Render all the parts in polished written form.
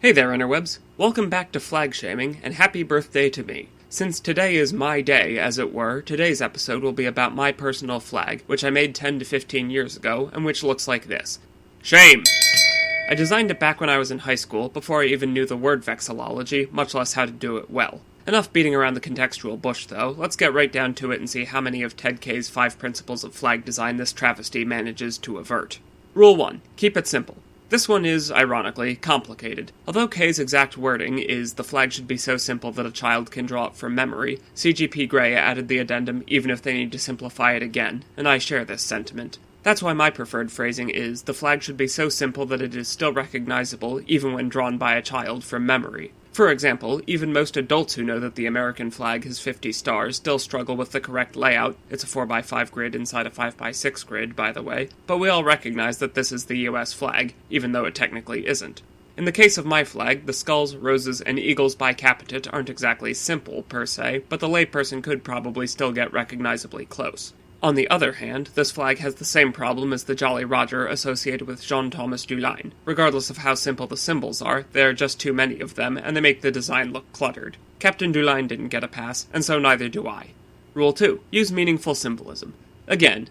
Hey there, interwebs. Welcome back to Flagshaming, and happy birthday to me. Since today is my day, as it were, today's episode will be about my personal flag, which I made 10 to 15 years ago, and which looks like this. Shame! I designed it back when I was in high school, before I even knew the word vexillology, much less how to do it well. Enough beating around the contextual bush, though. Let's get right down to it and see how many of Ted K's 5 principles of flag design this travesty manages to avert. Rule 1. Keep it simple. This one is, ironically, complicated. Although K's exact wording is, the flag should be so simple that a child can draw it from memory, CGP Grey added the addendum even if they need to simplify it again, and I share this sentiment. That's why my preferred phrasing is, the flag should be so simple that it is still recognizable even when drawn by a child from memory. For example, even most adults who know that the American flag has 50 stars still struggle with the correct layout. It's a 4x5 grid inside a 5x6 grid, by the way, but we all recognize that this is the US flag, even though it technically isn't. In the case of my flag, the skulls, roses, and eagles bicapitate aren't exactly simple, per se, but the layperson could probably still get recognizably close. On the other hand, this flag has the same problem as the Jolly Roger associated with Jean-Thomas Dulain. Regardless of how simple the symbols are, there are just too many of them, and they make the design look cluttered. Captain Dulain didn't get a pass, and so neither do I. Rule 2. Use meaningful symbolism. Again,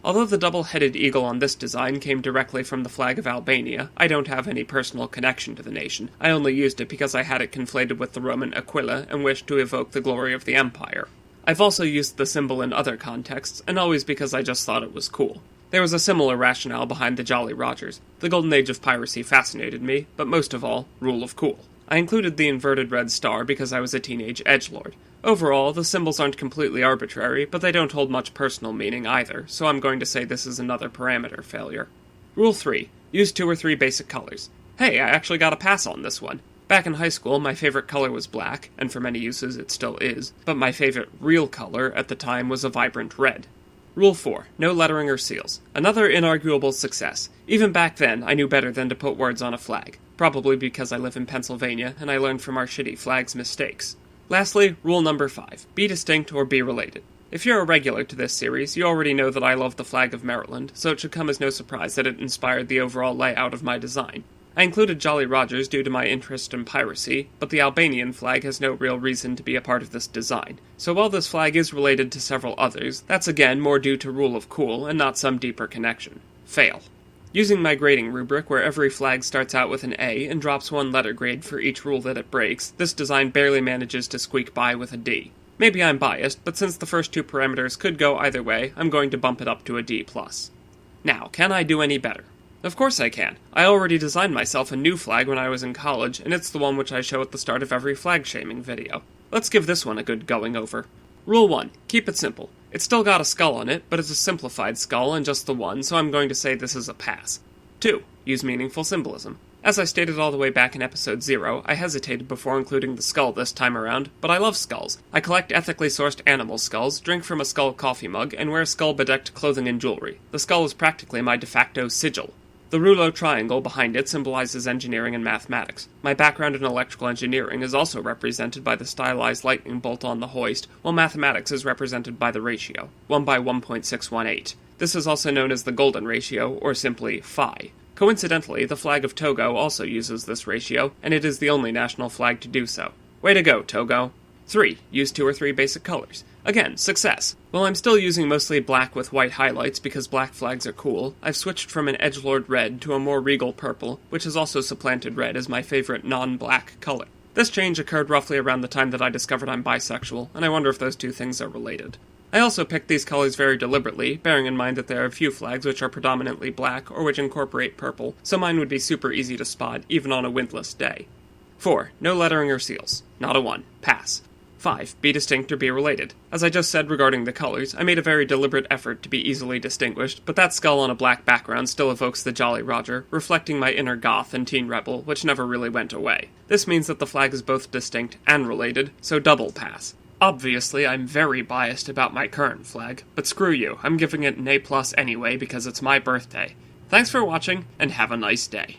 Although the double-headed eagle on this design came directly from the flag of Albania, I don't have any personal connection to the nation. I only used it because I had it conflated with the Roman Aquila and wished to evoke the glory of the empire. I've also used the symbol in other contexts, and always because I just thought it was cool. There was a similar rationale behind the Jolly Rogers. The golden age of piracy fascinated me, but most of all, rule of cool. I included the inverted red star because I was a teenage edgelord. Overall, the symbols aren't completely arbitrary, but they don't hold much personal meaning either, so I'm going to say this is another parameter failure. Rule 3. Use 2 or 3 basic colors. Hey, I actually got a pass on this one. Back in high school, my favorite color was black, and for many uses it still is, but my favorite real color at the time was a vibrant red. Rule 4. No lettering or seals. Another inarguable success. Even back then, I knew better than to put words on a flag. Probably because I live in Pennsylvania, and I learned from our shitty flag's mistakes. Lastly, rule number 5. Be distinct or be related. If you're a regular to this series, you already know that I love the flag of Maryland, so it should come as no surprise that it inspired the overall layout of my design. I included Jolly Rogers due to my interest in piracy, but the Albanian flag has no real reason to be a part of this design. So while this flag is related to several others, that's again more due to rule of cool and not some deeper connection. Fail. Using my grading rubric, where every flag starts out with an A and drops 1 letter grade for each rule that it breaks, this design barely manages to squeak by with a D. Maybe I'm biased, but since the first 2 parameters could go either way, I'm going to bump it up to a D+. Now, can I do any better? Of course I can. I already designed myself a new flag when I was in college, and it's the one which I show at the start of every flag shaming video. Let's give this one a good going over. Rule 1. Keep it simple. It's still got a skull on it, but it's a simplified skull and just the one, so I'm going to say this is a pass. 2. Use meaningful symbolism. As I stated all the way back in episode 0, I hesitated before including the skull this time around, but I love skulls. I collect ethically sourced animal skulls, drink from a skull coffee mug, and wear skull-bedecked clothing and jewelry. The skull is practically my de facto sigil. The rouleau triangle behind it symbolizes engineering and mathematics. My background in electrical engineering is also represented by the stylized lightning bolt on the hoist, while mathematics is represented by the ratio, 1:1.618. This is also known as the golden ratio, or simply phi. Coincidentally, the flag of Togo also uses this ratio, and it is the only national flag to do so. Way to go, Togo! 3. Use 2 or 3 basic colors. Again, success. While I'm still using mostly black with white highlights because black flags are cool, I've switched from an edgelord red to a more regal purple, which has also supplanted red as my favorite non-black color. This change occurred roughly around the time that I discovered I'm bisexual, and I wonder if those 2 things are related. I also picked these colors very deliberately, bearing in mind that there are a few flags which are predominantly black or which incorporate purple, so mine would be super easy to spot even on a windless day. 4. No lettering or seals. Not a 1. Pass. 5. Be distinct or be related. As I just said regarding the colors, I made a very deliberate effort to be easily distinguished, but that skull on a black background still evokes the Jolly Roger, reflecting my inner goth and teen rebel, which never really went away. This means that the flag is both distinct and related, so double pass. Obviously, I'm very biased about my current flag, but screw you, I'm giving it an A+ anyway because it's my birthday. Thanks for watching, and have a nice day.